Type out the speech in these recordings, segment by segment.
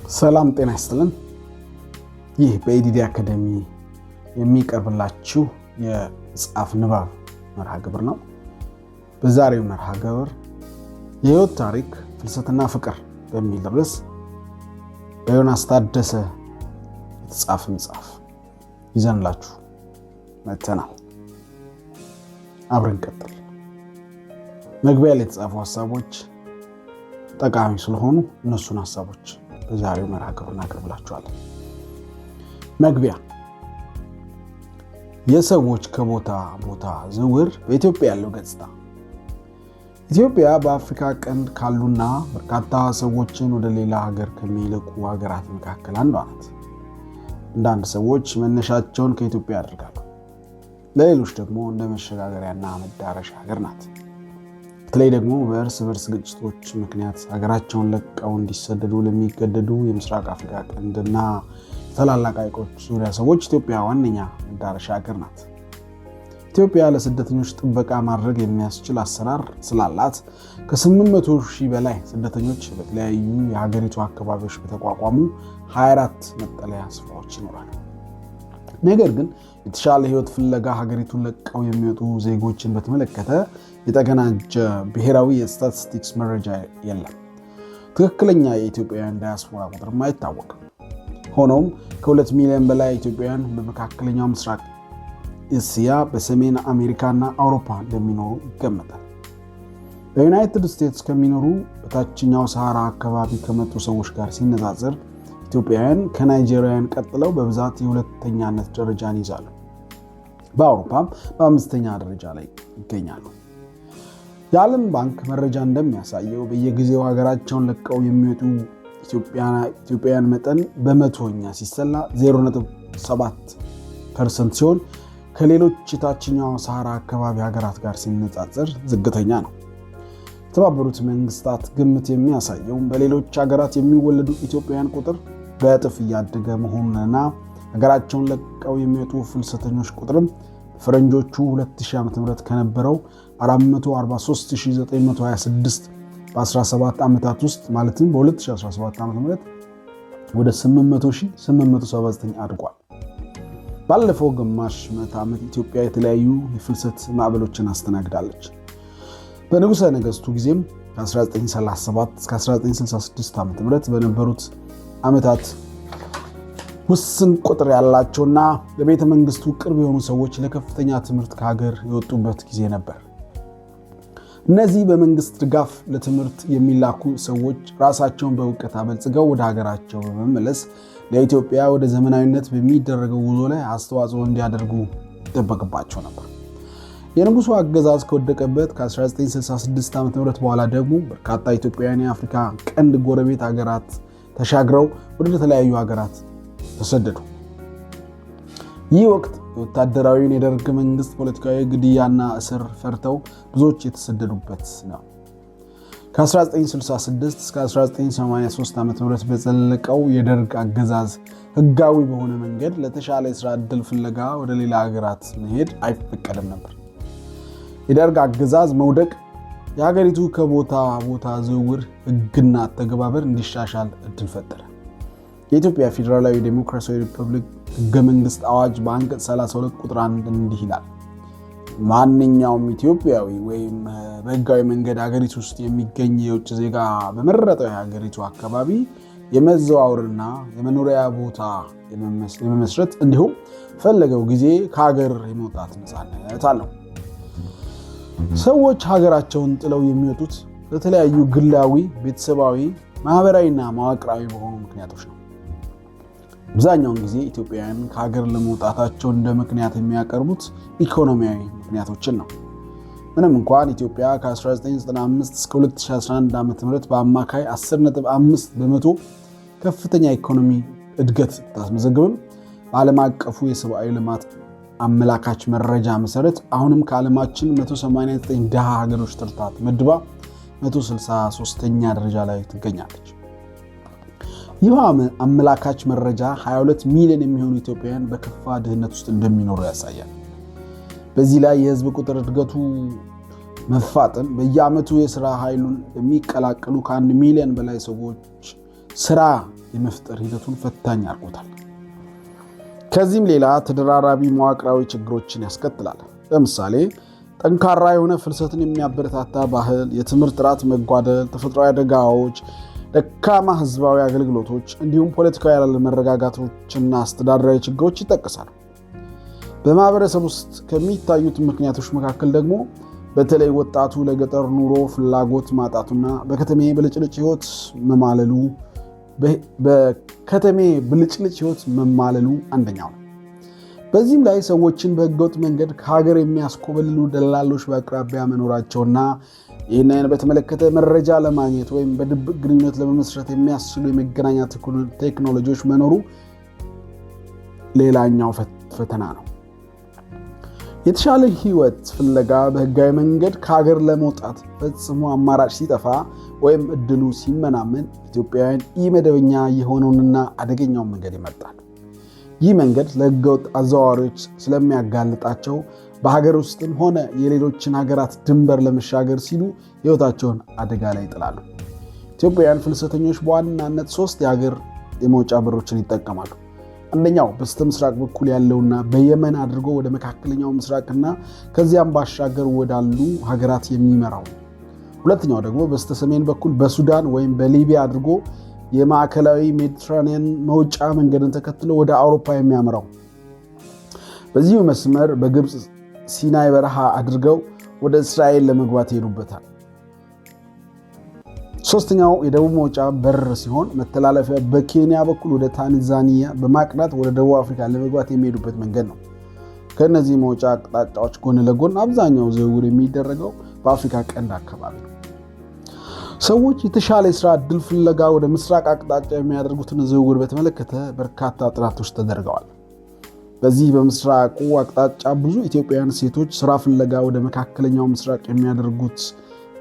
ሰላም ጤና ይስጥልን። ይህ በኢዲዲ አካዳሚ የሚቀርብላችሁ የመጽሐፍ ንባብ መርሃ ግብር ነው። በዛሬው መርሃ ግብር የህይወት ታሪክ ፍልሰትና ፍቅር በሚል ርዕስ በዮናስ ታደሰ የተጻፈ መጽሐፍ ይዘንላችሁ መጥተናል። አብረን እንቀጥል። መግቢያ ላይ የተጻፉ ሀሳቦች ጠቃሚ ስለሆኑ እነሱን ሀሳቦች በዛሬው መርሃ ግብር እናቀርብላችኋለን። መግቢያ። የሰዎች ከቦታ ቦታ ዝውውር በኢትዮጵያ ያለው ገጽታ። ኢትዮጵያ በአፍሪካ ቀንድ ካሉና በርካታ ሰዎችን ወደ ሌላ ሀገር ከሚልኩ ሀገራት መካከል አንዷ ናት። አንዳንድ ሰዎች መነሻቸውን ከኢትዮጵያ ያደርጋሉ፣ ለሌሎች ደግሞ እንደ መሸጋገሪያና መዳረሻ ሀገር ናት። በተለይ ደግሞ በእርስ በርስ ግጭቶች ምክንያት ሀገራቸውን ለቀው እንዲሰደዱ ለሚገደዱ የምስራቅ አፍሪካ ቀንድና ታላላቅ ሐይቆች ዙሪያ ሰዎች ኢትዮጵያ ዋነኛ መዳረሻ ሀገር ናት። ኢትዮጵያ ለስደተኞች ጥበቃ ማድረግ የሚያስችል አሰራር ስላላት ከ800,000 በላይ ስደተኞች በተለያዩ የሀገሪቱ አካባቢዎች በተቋቋሙ 24 መጠለያ ስፍራዎች ይኖራሉ። ነገር ግን የተሻለ ህይወት ፍለጋ ሀገሪቱን ለቀው የሚወጡ ዜጎችን በተመለከተ የተቀናጀ ብሔራዊ የስታቲስቲክስ መረጃ የለም። ትክክለኛ የኢትዮጵያውያን ዳያስፖራ ቁጥርም አይታወቅም። ሆኖም ከ2 ሚሊዮን በላይ ኢትዮጵያውያን በመካከለኛው ምስራቅ እስያ፣ በሰሜን አሜሪካና አውሮፓ እንደሚኖሩ ይገመታል። በዩናይትድ ስቴትስ ከሚኖሩ በታችኛው ሰሃራ አካባቢ ከመጡ ሰዎች ጋር ሲነጻጸር ኢትዮጵያውያን ከናይጄሪያውያን ቀጥለው በብዛት የሁለተኛነት ደረጃን ይዛሉ። በአውሮፓም በ5ኛ ደረጃ ላይ ይገኛሉ። የዓለም ባንክ መረጃ እንደሚያሳየው በየጊዜው ሀገራቸውን ለቀው የሚወጡ ኢትዮጵያውያን መጠን በመቶኛ ሲሰላ 0.7% ሲሆን ከሌሎች የታችኛው ሰሃራ አካባቢ ሀገራት ጋር ሲነጻጸር ዝቅተኛ ነው። የተባበሩት መንግስታት ግምት የሚያሳየው በሌሎች ሀገራት የሚወለዱ ኢትዮጵያውያን ቁጥር በእጥፍ እያደገ መሆኑንና ሀገራቸውን ለቀው የሚወጡ ፍልሰተኞች ቁጥርም ፈረንጆቹ 2000 ዓ.ም ከነበረው 443926 በ17 ዓመታት ውስጥ ማለትም በ2017 ዓ.ም ወደ 800,879 አድጓል። ባለፈው ግማሽ ምዕተ ዓመት ኢትዮጵያ የተለያዩ የፍልሰት ማዕበሎችን አስተናግዳለች። በንጉሠ ነገሥቱ ጊዜም ከ1937 እስከ 1966 ዓ.ም በነበሩት ዓመታት ውስን ቁጥር ያላቸውና ለቤተ መንግስቱ ቅርብ የሆኑ ሰዎች ለከፍተኛ ትምህርት ከሀገር የወጡበት ጊዜ ነበር። እነዚህ በመንግስት ድጋፍ ለትምህርት የሚላኩ ሰዎች ራሳቸውን በእውቀት አበልጽገው ወደ ሀገራቸው በመመለስ ለኢትዮጵያ ወደ ዘመናዊነት በሚደረገው ጉዞ ላይ አስተዋጽኦ እንዲያደርጉ ይጠበቅባቸው ነበር። የንጉሱ አገዛዝ ከወደቀበት ከ1966 ዓ.ም በኋላ ደግሞ በርካታ ኢትዮጵያውያን የአፍሪካ ቀንድ ጎረቤት ሀገራት ተሻግረው ወደ ተለያዩ ሀገራት ተሰደዱ። ይህ ወቅት የወታደራዊውን የደርግ መንግስት ፖለቲካዊ ግድያና እስር ፈርተው ብዙዎች የተሰደዱበት ነው። ከ1966 እስከ 1983 ዓ.ም በዘለቀው የደርግ አገዛዝ ህጋዊ በሆነ መንገድ ለተሻለ የስራ ዕድል ፍለጋ ወደ ሌላ ሀገራት መሄድ አይፈቀድም ነበር። የደርግ አገዛዝ መውደቅ የሀገሪቱ ከቦታ ቦታ ዝውውር ህግና አተገባበር እንዲሻሻል እድል ፈጠረ። የኢትዮጵያ ፌዴራላዊ ዴሞክራሲያዊ ሪፐብሊክ ህገ መንግስት አዋጅ በአንቀጽ 32 ቁጥር 1 እንዲህ ይላል። ማንኛውም ኢትዮጵያዊ ወይም በህጋዊ መንገድ ሀገሪቱ ውስጥ የሚገኝ የውጭ ዜጋ በመረጠው የሀገሪቱ አካባቢ የመዘዋወርና የመኖሪያ ቦታ የመመስረት እንዲሁም ፈለገው ጊዜ ከሀገር የመውጣት ነፃነት አለው። ሰዎች ሀገራቸውን ጥለው የሚወጡት ለተለያዩ ግላዊ፣ ቤተሰባዊ፣ ማህበራዊና መዋቅራዊ በሆኑ ምክንያቶች ነው። አብዛኛውን ጊዜ ኢትዮጵያውያን ከሀገር ለመውጣታቸው እንደ ምክንያት የሚያቀርቡት ኢኮኖሚያዊ ምክንያቶችን ነው። ምንም እንኳን ኢትዮጵያ ከ1995 እስከ 2011 ዓ.ም በአማካይ 10.5 በመቶ ከፍተኛ ኢኮኖሚ እድገት ታስመዘግብም፣ በዓለም አቀፉ የሰብአዊ ልማት አመላካች መረጃ መሰረት አሁንም ከዓለማችን 189 ድሃ ሀገሮች ተርታ ተመድባ 163ኛ ደረጃ ላይ ትገኛለች። ይህ አመላካች መረጃ 22 ሚሊዮን የሚሆኑ ኢትዮጵያውያን በከፋ ድህነት ውስጥ እንደሚኖሩ ያሳያል። በዚህ ላይ የህዝብ ቁጥር እድገቱ መፋጠን በየዓመቱ የሥራ ኃይሉን የሚቀላቀሉ ከ1 ሚሊዮን በላይ ሰዎች ስራ የመፍጠር ሂደቱን ፈታኝ አድርጎታል። ከዚህም ሌላ ተደራራቢ መዋቅራዊ ችግሮችን ያስከትላል። ለምሳሌ ጠንካራ የሆነ ፍልሰትን የሚያበረታታ ባህል፣ የትምህርት ጥራት መጓደል፣ ተፈጥሯዊ አደጋዎች፣ ደካማ ህዝባዊ አገልግሎቶች እንዲሁም ፖለቲካዊ ያለመረጋጋቶችና አስተዳደራዊ ችግሮች ይጠቀሳሉ። በማህበረሰብ ውስጥ ከሚታዩት ምክንያቶች መካከል ደግሞ በተለይ ወጣቱ ለገጠር ኑሮ ፍላጎት ማጣቱና በከተሜ ብልጭልጭ ህይወት መማለሉ አንደኛው ነው። በዚህም ላይ ሰዎችን በህገወጥ መንገድ ከሀገር የሚያስኮበልሉ ደላሎች በአቅራቢያ መኖራቸውና ይህንን በተመለከተ መረጃ ለማግኘት ወይም በድብቅ ግንኙነት ለመመስረት የሚያስችሉ የመገናኛ ቴክኖሎጂዎች መኖሩ ሌላኛው ፈተና ነው። የተሻለ ህይወት ፍለጋ በህጋዊ መንገድ ከሀገር ለመውጣት ፈጽሞ አማራጭ ሲጠፋ ወይም እድሉ ሲመናመን ኢትዮጵያውያን ኢመደበኛ የሆነውንና አደገኛውን መንገድ ይመርጣሉ። ይህ መንገድ ለህገወጥ አዘዋዋሪዎች ስለሚያጋልጣቸው በሀገር ውስጥም ሆነ የሌሎችን ሀገራት ድንበር ለመሻገር ሲሉ ህይወታቸውን አደጋ ላይ ይጥላሉ። ኢትዮጵያውያን ፍልሰተኞች በዋናነት 3 የሀገር የመውጫ በሮችን ይጠቀማሉ። አንደኛው በስተ ምስራቅ በኩል ያለውና በየመን አድርጎ ወደ መካከለኛው ምስራቅና ከዚያም ባሻገር ወዳሉ ሀገራት የሚመራው። ሁለተኛው ደግሞ በስተ ሰሜን በኩል በሱዳን ወይም በሊቢያ አድርጎ የማዕከላዊ ሜዲትራኒያን መውጫ መንገድን ተከትሎ ወደ አውሮፓ የሚያመራው። በዚሁ መስመር በግብፅ ሲናይ በረሃ አድርገው ወደ እስራኤል ለመግባት ይሄዱበታል። ሶስተኛው የደቡብ መውጫ በር ሲሆን መተላለፊያ በኬንያ በኩል ወደ ታንዛኒያ በማቅናት ወደ ደቡብ አፍሪካ ለመግባት የሚሄዱበት መንገድ ነው። ከእነዚህ መውጫ አቅጣጫዎች ጎን ለጎን አብዛኛው ዝውውር የሚደረገው በአፍሪካ ቀንድ አካባቢ ነው። ሰዎች የተሻለ የስራ ዕድል ፍለጋ ወደ ምስራቅ አቅጣጫ የሚያደርጉትን ዝውውር በተመለከተ በርካታ ጥናቶች ተደርገዋል። በዚህ በምስራቁ አቅጣጫ ብዙ ኢትዮጵያውያን ሴቶች ስራ ፍለጋ ወደ መካከለኛው ምስራቅ የሚያደርጉት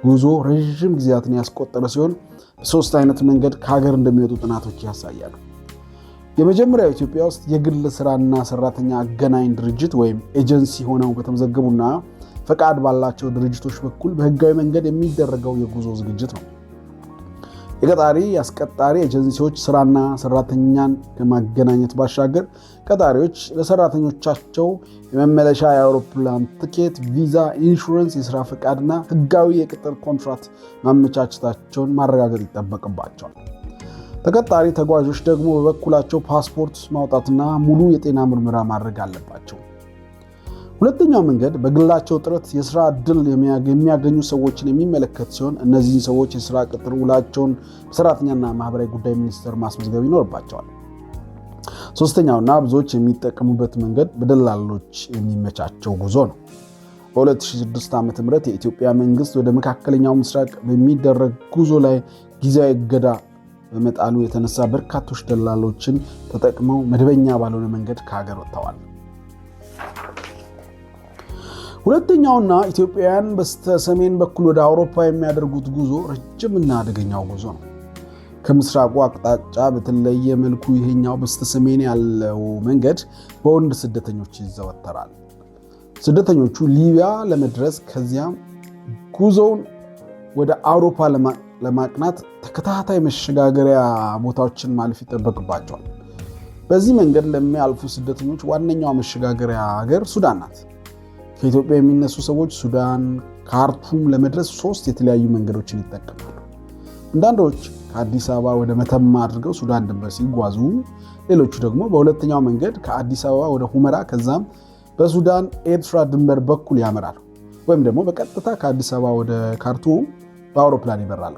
ጉዞ ረዥም ጊዜያትን ያስቆጠረ ሲሆን በ3 አይነት መንገድ ከሀገር እንደሚወጡ ጥናቶች ያሳያሉ። የመጀመሪያው ኢትዮጵያ ውስጥ የግል ስራና ሰራተኛ አገናኝ ድርጅት ወይም ኤጀንሲ ሆነው በተመዘገቡና ፈቃድ ባላቸው ድርጅቶች በኩል በህጋዊ መንገድ የሚደረገው የጉዞ ዝግጅት ነው። የቀጣሪ አስቀጣሪ ኤጀንሲዎች ስራና ሰራተኛን ከማገናኘት ባሻገር ቀጣሪዎች ለሰራተኞቻቸው የመመለሻ የአውሮፕላን ትኬት፣ ቪዛ፣ ኢንሹራንስ፣ የስራ ፈቃድና ህጋዊ የቅጥር ኮንትራት ማመቻቸታቸውን ማረጋገጥ ይጠበቅባቸዋል። ተቀጣሪ ተጓዦች ደግሞ በበኩላቸው ፓስፖርት ማውጣትና ሙሉ የጤና ምርመራ ማድረግ አለባቸው። ሁለተኛው መንገድ በግላቸው ጥረት የስራ ዕድል የሚያገኙ ሰዎችን የሚመለከት ሲሆን እነዚህ ሰዎች የስራ ቅጥር ውላቸውን በሰራተኛና ማህበራዊ ጉዳይ ሚኒስቴር ማስመዝገብ ይኖርባቸዋል። ሶስተኛውና ብዙዎች የሚጠቀሙበት መንገድ በደላሎች የሚመቻቸው ጉዞ ነው። በ2006 ዓ.ም የኢትዮጵያ መንግስት ወደ መካከለኛው ምስራቅ በሚደረግ ጉዞ ላይ ጊዜያዊ እገዳ በመጣሉ የተነሳ በርካቶች ደላሎችን ተጠቅመው መደበኛ ባልሆነ መንገድ ከሀገር ወጥተዋል። ሁለተኛውና ኢትዮጵያውያን በስተሰሜን በኩል ወደ አውሮፓ የሚያደርጉት ጉዞ ረጅምና አደገኛው ጉዞ ነው። ከምስራቁ አቅጣጫ በተለየ መልኩ ይሄኛው በስተሰሜን ያለው መንገድ በወንድ ስደተኞች ይዘወተራል። ስደተኞቹ ሊቢያ ለመድረስ ከዚያም ጉዞውን ወደ አውሮፓ ለማቅናት ተከታታይ መሸጋገሪያ ቦታዎችን ማለፍ ይጠበቅባቸዋል። በዚህ መንገድ ለሚያልፉ ስደተኞች ዋነኛው መሸጋገሪያ ሀገር ሱዳን ናት። ከኢትዮጵያ የሚነሱ ሰዎች ሱዳን ካርቱም ለመድረስ 3 የተለያዩ መንገዶችን ይጠቀማሉ። አንዳንዶች ከአዲስ አበባ ወደ መተማ አድርገው ሱዳን ድንበር ሲጓዙ፣ ሌሎቹ ደግሞ በሁለተኛው መንገድ ከአዲስ አበባ ወደ ሁመራ ከዛም በሱዳን ኤርትራ ድንበር በኩል ያመራሉ። ወይም ደግሞ በቀጥታ ከአዲስ አበባ ወደ ካርቱም በአውሮፕላን ይበራሉ።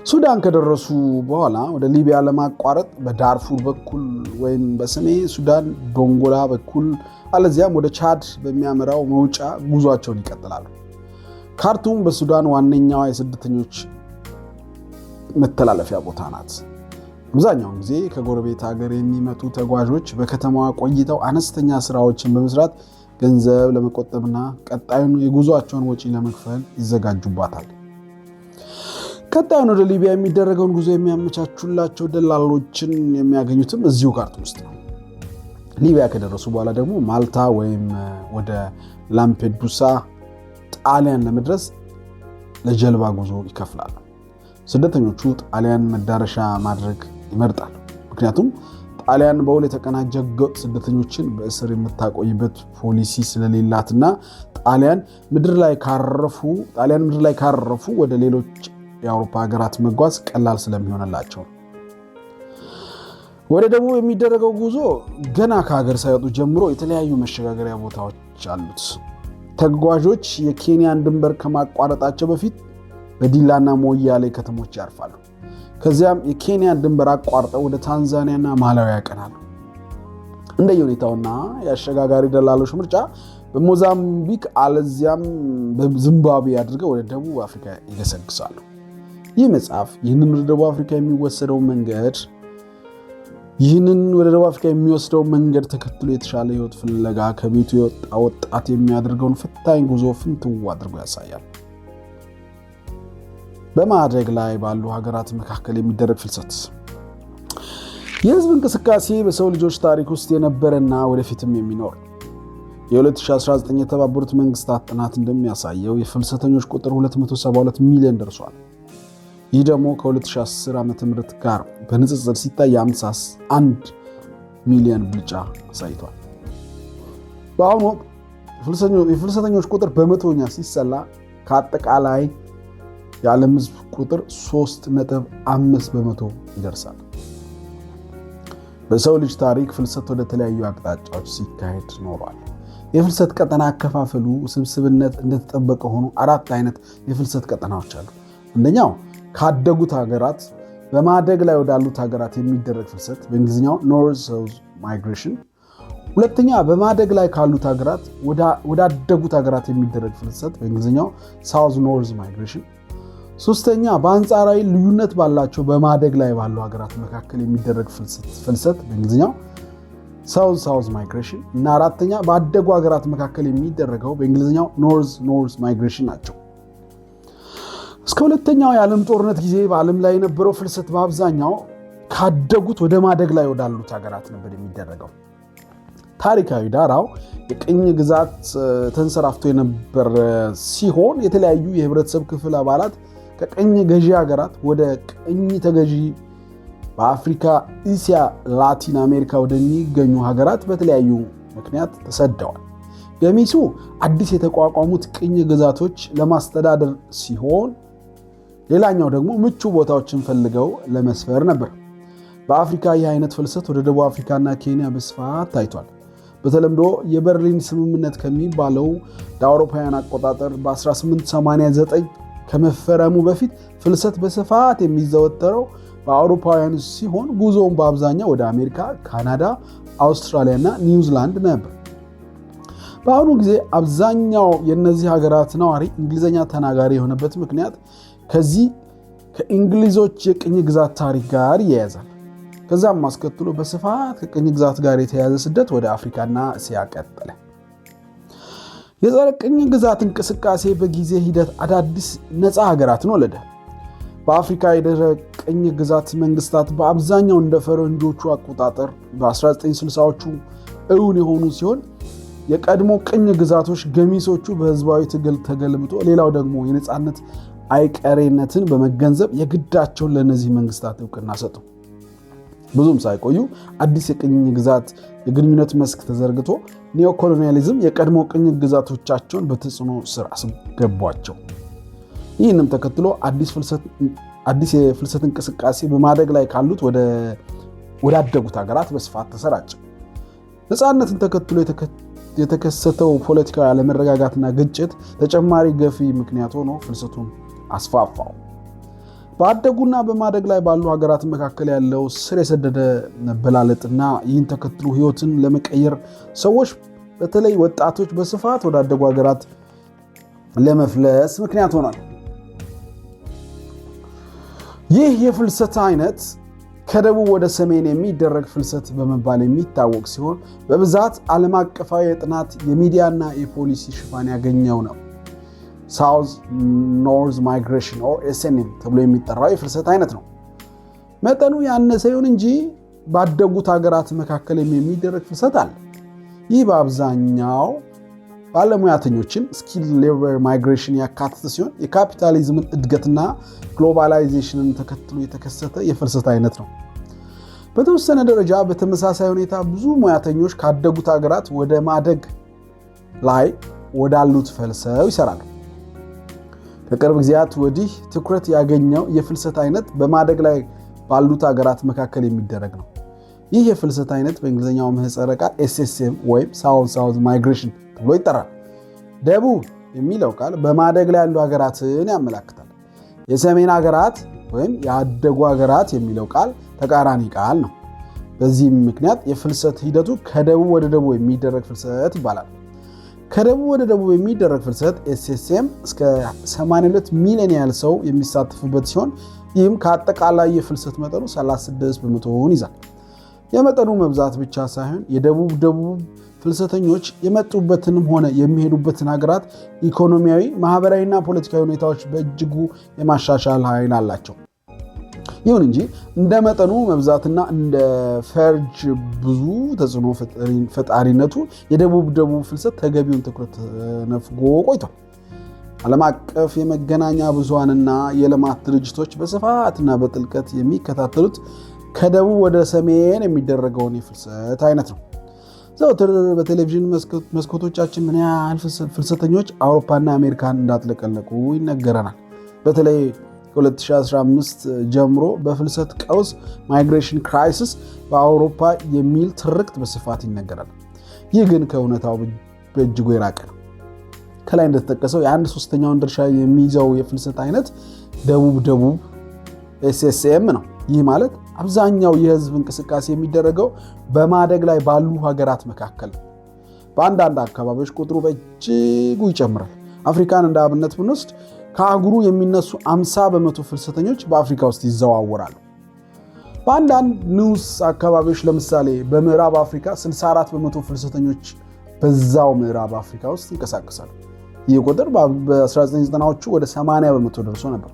ሱዳን ከደረሱ በኋላ ወደ ሊቢያ ለማቋረጥ በዳርፉር በኩል ወይም በሰሜን ሱዳን ዶንጎላ በኩል አለዚያም ወደ ቻድ በሚያመራው መውጫ ጉዟቸውን ይቀጥላሉ። ካርቱም በሱዳን ዋነኛዋ የስደተኞች መተላለፊያ ቦታ ናት። አብዛኛውን ጊዜ ከጎረቤት ሀገር የሚመጡ ተጓዦች በከተማዋ ቆይተው አነስተኛ ስራዎችን በመስራት ገንዘብ ለመቆጠብና ቀጣዩን የጉዟቸውን ወጪ ለመክፈል ይዘጋጁባታል። ቀጣዩን ወደ ሊቢያ የሚደረገውን ጉዞ የሚያመቻቹላቸው ደላሎችን የሚያገኙትም እዚሁ ካርቱም ውስጥ ነው። ሊቢያ ከደረሱ በኋላ ደግሞ ማልታ ወይም ወደ ላምፔዱሳ ጣሊያን ለመድረስ ለጀልባ ጉዞ ይከፍላሉ። ስደተኞቹ ጣሊያን መዳረሻ ማድረግ ይመርጣሉ። ምክንያቱም ጣሊያን በውል የተቀናጀ ህገወጥ ስደተኞችን በእስር የምታቆይበት ፖሊሲ ስለሌላትና ጣሊያን ምድር ላይ ካረፉ ወደ ሌሎች የአውሮፓ ሀገራት መጓዝ ቀላል ስለሚሆንላቸው። ወደ ደቡብ የሚደረገው ጉዞ ገና ከሀገር ሳይወጡ ጀምሮ የተለያዩ መሸጋገሪያ ቦታዎች አሉት። ተጓዦች የኬንያን ድንበር ከማቋረጣቸው በፊት በዲላና ሞያሌ ከተሞች ያርፋሉ። ከዚያም የኬንያን ድንበር አቋርጠው ወደ ታንዛኒያና ማላዊ ያቀናሉ። እንደየሁኔታውና የአሸጋጋሪ ደላሎች ምርጫ በሞዛምቢክ አለዚያም በዚምባብዌ አድርገው ወደ ደቡብ አፍሪካ ይገሰግሳሉ። ይህ መጽሐፍ ይህንን ወደ ደቡብ አፍሪካ የሚወስደው መንገድ ተከትሎ የተሻለ ህይወት ፍለጋ ከቤቱ የወጣ ወጣት የሚያደርገውን ፈታኝ ጉዞ ፍንትው አድርጎ ያሳያል። በማደግ ላይ ባሉ ሀገራት መካከል የሚደረግ ፍልሰት የህዝብ እንቅስቃሴ በሰው ልጆች ታሪክ ውስጥ የነበረና ወደፊትም የሚኖር። የ2019 የተባበሩት መንግስታት ጥናት እንደሚያሳየው የፍልሰተኞች ቁጥር 272 ሚሊዮን ደርሷል። ይህ ደግሞ ከ2010 ዓ.ም ጋር በንጽጽር ሲታይ 51 ሚሊዮን ብልጫ አሳይቷል። በአሁኑ ወቅት የፍልሰተኞች ቁጥር በመቶኛ ሲሰላ ከአጠቃላይ የዓለም ህዝብ ቁጥር 3.5 በመቶ ይደርሳል። በሰው ልጅ ታሪክ ፍልሰት ወደ ተለያዩ አቅጣጫዎች ሲካሄድ ኖሯል። የፍልሰት ቀጠና አከፋፈሉ ውስብስብነት እንደተጠበቀ ሆኖ 4 አይነት የፍልሰት ቀጠናዎች አሉ። አንደኛው ካደጉት ሀገራት በማደግ ላይ ወዳሉት ሀገራት የሚደረግ ፍልሰት በእንግሊዝኛው ኖርዝ ሳውዝ ማይግሬሽን። ሁለተኛ በማደግ ላይ ካሉት ሀገራት ወዳደጉት ሀገራት የሚደረግ ፍልሰት በእንግሊዝኛው ሳውዝ ኖርዝ ማይግሬሽን። ሶስተኛ በአንጻራዊ ልዩነት ባላቸው በማደግ ላይ ባሉ ሀገራት መካከል የሚደረግ ፍልሰት በእንግሊዝኛው ሳውዝ ሳውዝ ማይግሬሽን እና አራተኛ ባደጉ ሀገራት መካከል የሚደረገው በእንግሊዝኛው ኖርዝ ኖርዝ ማይግሬሽን ናቸው። እስከ ሁለተኛው የዓለም ጦርነት ጊዜ በዓለም ላይ የነበረው ፍልሰት በአብዛኛው ካደጉት ወደ ማደግ ላይ ወዳሉት ሀገራት ነበር የሚደረገው። ታሪካዊ ዳራው የቅኝ ግዛት ተንሰራፍቶ የነበረ ሲሆን የተለያዩ የህብረተሰብ ክፍል አባላት ከቅኝ ገዢ ሀገራት ወደ ቅኝ ተገዢ በአፍሪካ፣ እስያ፣ ላቲን አሜሪካ ወደሚገኙ ሀገራት በተለያዩ ምክንያት ተሰደዋል። ገሚሱ አዲስ የተቋቋሙት ቅኝ ግዛቶች ለማስተዳደር ሲሆን፣ ሌላኛው ደግሞ ምቹ ቦታዎችን ፈልገው ለመስፈር ነበር። በአፍሪካ ይህ አይነት ፍልሰት ወደ ደቡብ አፍሪካና ኬንያ በስፋት ታይቷል። በተለምዶ የበርሊን ስምምነት ከሚባለው ለአውሮፓውያን አቆጣጠር በ1889 ከመፈረሙ በፊት ፍልሰት በስፋት የሚዘወተረው በአውሮፓውያን ሲሆን ጉዞውን በአብዛኛው ወደ አሜሪካ፣ ካናዳ፣ አውስትራሊያ እና ኒውዚላንድ ነበር። በአሁኑ ጊዜ አብዛኛው የእነዚህ ሀገራት ነዋሪ እንግሊዝኛ ተናጋሪ የሆነበት ምክንያት ከዚህ ከእንግሊዞች የቅኝ ግዛት ታሪክ ጋር ይያያዛል። ከዛም አስከትሎ በስፋት ከቅኝ ግዛት ጋር የተያያዘ ስደት ወደ አፍሪካና እስያ ቀጠለ። የጸረ ቅኝ ግዛት እንቅስቃሴ በጊዜ ሂደት አዳዲስ ነፃ ሀገራትን ወለደ። በአፍሪካ የድህረ ቅኝ ግዛት መንግስታት በአብዛኛው እንደ ፈረንጆቹ አቆጣጠር በ1960ዎቹ እውን የሆኑ ሲሆን የቀድሞ ቅኝ ግዛቶች ገሚሶቹ በህዝባዊ ትግል ተገልብጦ፣ ሌላው ደግሞ የነፃነት አይቀሬነትን በመገንዘብ የግዳቸውን ለእነዚህ መንግስታት እውቅና ሰጡ። ብዙም ሳይቆዩ አዲስ የቅኝ ግዛት የግንኙነት መስክ ተዘርግቶ ኒዮኮሎኒያሊዝም የቀድሞ ቅኝ ግዛቶቻቸውን በተጽዕኖ ስር አስገቧቸው። ይህንም ተከትሎ አዲስ የፍልሰት እንቅስቃሴ በማደግ ላይ ካሉት ወዳደጉት ሀገራት በስፋት ተሰራጨ። ነፃነትን ተከትሎ የተከሰተው ፖለቲካዊ አለመረጋጋትና ግጭት ተጨማሪ ገፊ ምክንያት ሆኖ ፍልሰቱን አስፋፋው። በአደጉና በማደግ ላይ ባሉ ሀገራት መካከል ያለው ስር የሰደደ መበላለጥና ይህን ተከትሎ ህይወትን ለመቀየር ሰዎች በተለይ ወጣቶች በስፋት ወዳደጉ ሀገራት ለመፍለስ ምክንያት ሆኗል። ይህ የፍልሰት አይነት ከደቡብ ወደ ሰሜን የሚደረግ ፍልሰት በመባል የሚታወቅ ሲሆን በብዛት ዓለም አቀፋዊ የጥናት የሚዲያና የፖሊሲ ሽፋን ያገኘው ነው። ሳውዝ ኖርዝ ማይግሬሽን ኦር ኤስኤንኤም ተብሎ የሚጠራው የፍልሰት አይነት ነው። መጠኑ ያነሰ ይሁን እንጂ ባደጉት ሀገራት መካከል የሚደረግ ፍልሰት አለ። ይህ በአብዛኛው ባለሙያተኞችን ስኪል ሌበር ማይግሬሽን ያካተተ ሲሆን የካፒታሊዝምን እድገትና ግሎባላይዜሽንን ተከትሎ የተከሰተ የፍልሰት አይነት ነው። በተወሰነ ደረጃ በተመሳሳይ ሁኔታ ብዙ ሙያተኞች ካደጉት ሀገራት ወደ ማደግ ላይ ወዳሉት ፈልሰው ይሰራሉ። ከቅርብ ጊዜያት ወዲህ ትኩረት ያገኘው የፍልሰት አይነት በማደግ ላይ ባሉት ሀገራት መካከል የሚደረግ ነው። ይህ የፍልሰት አይነት በእንግሊዝኛው ምህጻረ ቃል SSM ወይም ሳውዝ ማይግሬሽን ተብሎ ይጠራል። ደቡብ የሚለው ቃል በማደግ ላይ ያሉ ሀገራትን ያመለክታል። የሰሜን ሀገራት ወይም ያደጉ ሀገራት የሚለው ቃል ተቃራኒ ቃል ነው። በዚህም ምክንያት የፍልሰት ሂደቱ ከደቡብ ወደ ደቡብ የሚደረግ ፍልሰት ይባላል። ከደቡብ ወደ ደቡብ የሚደረግ ፍልሰት SSM እስከ 82 ሚሊዮን ያህል ሰው የሚሳተፍበት ሲሆን ይህም ከአጠቃላይ የፍልሰት መጠኑ 36 በመቶውን ይዛል። የመጠኑ መብዛት ብቻ ሳይሆን የደቡብ ፍልሰተኞች የመጡበትንም ሆነ የሚሄዱበትን ሀገራት ኢኮኖሚያዊ፣ ማህበራዊና ፖለቲካዊ ሁኔታዎች በእጅጉ የማሻሻል ኃይል አላቸው። ይሁን እንጂ እንደ መጠኑ መብዛትና እንደ ፈርጅ ብዙ ተጽዕኖ ፈጣሪነቱ የደቡብ ፍልሰት ተገቢውን ትኩረት ነፍጎ ቆይቷል። ዓለም አቀፍ የመገናኛ ብዙሃንና የልማት ድርጅቶች በስፋትና በጥልቀት የሚከታተሉት ከደቡብ ወደ ሰሜን የሚደረገውን የፍልሰት አይነት ነው። ዘወትር በቴሌቪዥን መስኮቶቻችን ምን ያህል ፍልሰተኞች አውሮፓና አሜሪካን እንዳጥለቀለቁ ይነገረናል። በተለይ ከ2015 ጀምሮ በፍልሰት ቀውስ ማይግሬሽን ክራይሲስ በአውሮፓ የሚል ትርክት በስፋት ይነገራል። ይህ ግን ከእውነታው በእጅጉ የራቀ ነው። ከላይ እንደተጠቀሰው የአንድ ሶስተኛውን ድርሻ የሚይዘው የፍልሰት አይነት ደቡብ SSM ነው። ይህ ማለት አብዛኛው የህዝብ እንቅስቃሴ የሚደረገው በማደግ ላይ ባሉ ሀገራት መካከል ነው። በአንዳንድ አካባቢዎች ቁጥሩ በእጅጉ ይጨምራል። አፍሪካን እንደ አብነት ብንወስድ ከአህጉሩ የሚነሱ 50 በመቶ ፍልሰተኞች በአፍሪካ ውስጥ ይዘዋወራሉ። በአንዳንድ ንዑስ አካባቢዎች ለምሳሌ በምዕራብ አፍሪካ 64 በመቶ ፍልሰተኞች በዛው ምዕራብ አፍሪካ ውስጥ ይንቀሳቀሳሉ። ይህ ቁጥር በ1990ዎቹ ወደ 80 በመቶ ደርሶ ነበር።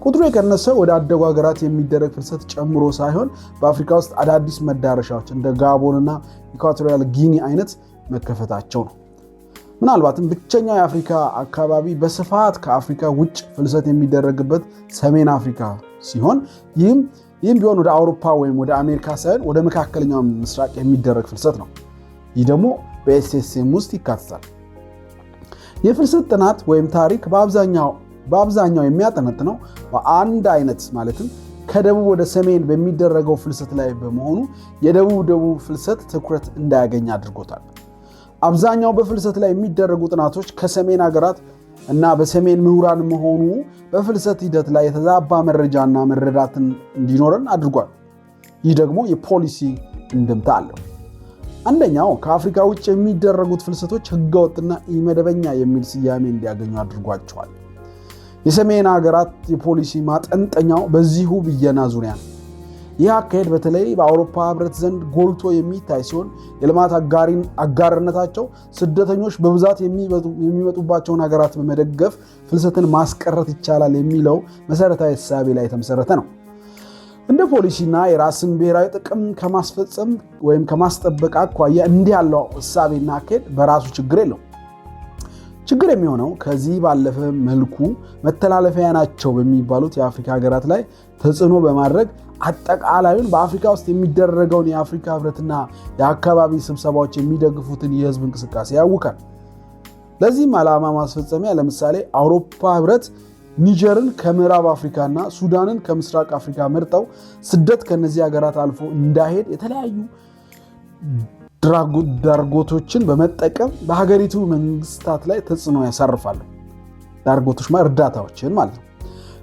ቁጥሩ የቀነሰው ወደ አደጉ ሀገራት የሚደረግ ፍልሰት ጨምሮ ሳይሆን በአፍሪካ ውስጥ አዳዲስ መዳረሻዎች እንደ ጋቦንና ኢኳቶሪያል ጊኒ አይነት መከፈታቸው ነው። ምናልባትም ብቸኛው የአፍሪካ አካባቢ በስፋት ከአፍሪካ ውጭ ፍልሰት የሚደረግበት ሰሜን አፍሪካ ሲሆን ይህም ቢሆን ወደ አውሮፓ ወይም ወደ አሜሪካ ሳይሆን ወደ መካከለኛው ምስራቅ የሚደረግ ፍልሰት ነው። ይህ ደግሞ በSSM ውስጥ ይካተታል። የፍልሰት ጥናት ወይም ታሪክ በአብዛኛው የሚያጠነጥነው በአንድ አይነት ማለትም ከደቡብ ወደ ሰሜን በሚደረገው ፍልሰት ላይ በመሆኑ የደቡብ ፍልሰት ትኩረት እንዳያገኝ አድርጎታል። አብዛኛው በፍልሰት ላይ የሚደረጉ ጥናቶች ከሰሜን ሀገራት እና በሰሜን ምሁራን መሆኑ በፍልሰት ሂደት ላይ የተዛባ መረጃና መረዳትን እንዲኖረን አድርጓል። ይህ ደግሞ የፖሊሲ እንድምታ አለው። አንደኛው ከአፍሪካ ውጭ የሚደረጉት ፍልሰቶች ህገወጥና ኢመደበኛ የሚል ስያሜ እንዲያገኙ አድርጓቸዋል። የሰሜን ሀገራት የፖሊሲ ማጠንጠኛው በዚሁ ብየና ዙሪያ ነው። ይህ አካሄድ በተለይ በአውሮፓ ህብረት ዘንድ ጎልቶ የሚታይ ሲሆን የልማት አጋርነታቸው ስደተኞች በብዛት የሚመጡባቸውን ሀገራት በመደገፍ ፍልሰትን ማስቀረት ይቻላል የሚለው መሰረታዊ እሳቤ ላይ የተመሰረተ ነው። እንደ ፖሊሲና የራስን ብሔራዊ ጥቅም ከማስፈጸም ወይም ከማስጠበቅ አኳያ እንዲህ ያለው እሳቤና አካሄድ በራሱ ችግር የለው። ችግር የሚሆነው ከዚህ ባለፈ መልኩ መተላለፊያ ናቸው በሚባሉት የአፍሪካ ሀገራት ላይ ተጽዕኖ በማድረግ አጠቃላዩን በአፍሪካ ውስጥ የሚደረገውን የአፍሪካ ህብረትና የአካባቢ ስብሰባዎች የሚደግፉትን የህዝብ እንቅስቃሴ ያውካል። ለዚህም ዓላማ ማስፈጸሚያ ለምሳሌ አውሮፓ ህብረት ኒጀርን ከምዕራብ አፍሪካና ሱዳንን ከምስራቅ አፍሪካ መርጠው ስደት ከነዚህ ሀገራት አልፎ እንዳይሄድ የተለያዩ ዳርጎቶችን በመጠቀም በሀገሪቱ መንግስታት ላይ ተጽዕኖ ያሳርፋሉ። ዳርጎቶች እርዳታዎችን ማለት ነው።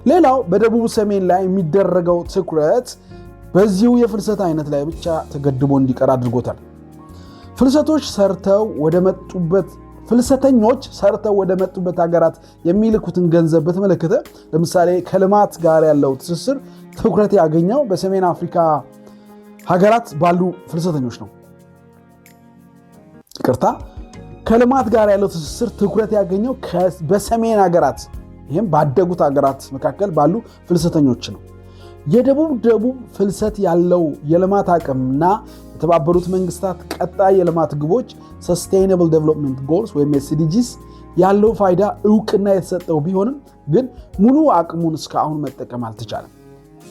ሌላው በደቡብ ሰሜን ላይ የሚደረገው ትኩረት በዚሁ የፍልሰት አይነት ላይ ብቻ ተገድቦ እንዲቀር አድርጎታል። ፍልሰተኞች ሰርተው ወደ መጡበት ሀገራት የሚልኩትን ገንዘብ በተመለከተ ለምሳሌ ከልማት ጋር ያለው ትስስር ትኩረት ያገኘው በሰሜን አፍሪካ ሀገራት ባሉ ፍልሰተኞች ነው። ከልማት ጋር ያለው ትስስር ትኩረት ያገኘው በሰሜን ሀገራት ይህም ባደጉት ሀገራት መካከል ባሉ ፍልሰተኞች ነው። የደቡብ ፍልሰት ያለው የልማት አቅምና የተባበሩት መንግስታት ቀጣይ የልማት ግቦች Sustainable Development Goals ወይም SDGs ያለው ፋይዳ እውቅና የተሰጠው ቢሆንም ግን ሙሉ አቅሙን እስካሁን መጠቀም አልተቻለም።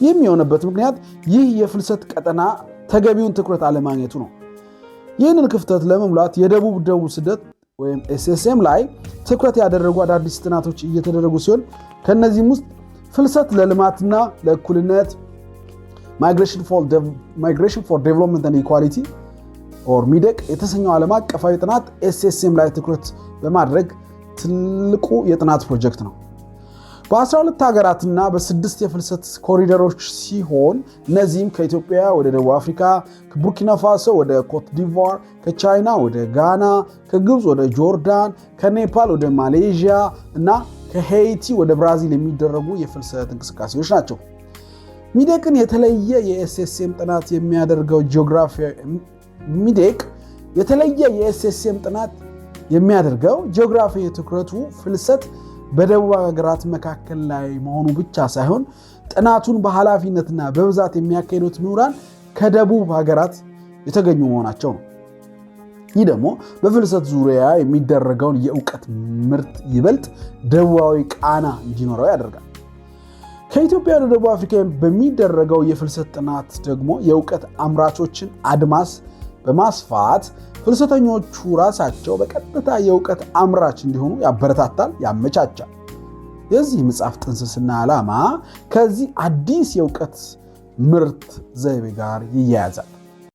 የሚሆንበት ምክንያት ይህ የፍልሰት ቀጠና ተገቢውን ትኩረት አለማግኘቱ ነው። ይህንን ክፍተት ለመሙላት የደቡብ ስደት ወይም SSM ላይ ትኩረት ያደረጉ አዳዲስ ጥናቶች እየተደረጉ ሲሆን ከነዚህም ውስጥ ፍልሰት ለልማትና ለእኩልነት ማይግሬሽን ፎር ዴቨሎፕመንት ኤንድ ኢኳሊቲ ኦር ሚዴቅ የተሰኘው ዓለም አቀፋዊ ጥናት SSM ላይ ትኩረት በማድረግ ትልቁ የጥናት ፕሮጀክት ነው። በ12 ሀገራትና በ6 የፍልሰት ኮሪደሮች ሲሆን እነዚህም ከኢትዮጵያ ወደ ደቡብ አፍሪካ፣ ከቡርኪና ፋሶ ወደ ኮት ዲቯር፣ ከቻይና ወደ ጋና፣ ከግብፅ ወደ ጆርዳን፣ ከኔፓል ወደ ማሌዥያ እና ከሄይቲ ወደ ብራዚል የሚደረጉ የፍልሰት እንቅስቃሴዎች ናቸው። ሚዴቅን የተለየ የSSM ጥናት የሚያደርገው ጂኦግራፊ ትኩረቱ ፍልሰት በደቡብ ሀገራት መካከል ላይ መሆኑ ብቻ ሳይሆን ጥናቱን በኃላፊነትና በብዛት የሚያካሂዱት ምሁራን ከደቡብ ሀገራት የተገኙ መሆናቸው ነው። ይህ ደግሞ በፍልሰት ዙሪያ የሚደረገውን የእውቀት ምርት ይበልጥ ደቡባዊ ቃና እንዲኖረው ያደርጋል። ከኢትዮጵያ ወደ ደቡብ አፍሪካ በሚደረገው የፍልሰት ጥናት ደግሞ የእውቀት አምራቾችን አድማስ በማስፋት ፍልሰተኞቹ ራሳቸው በቀጥታ የእውቀት አምራች እንዲሆኑ ያበረታታል፣ ያመቻቻል። የዚህ መጽሐፍ ጥንስስና ዓላማ ከዚህ አዲስ የእውቀት ምርት ዘይቤ ጋር ይያያዛል።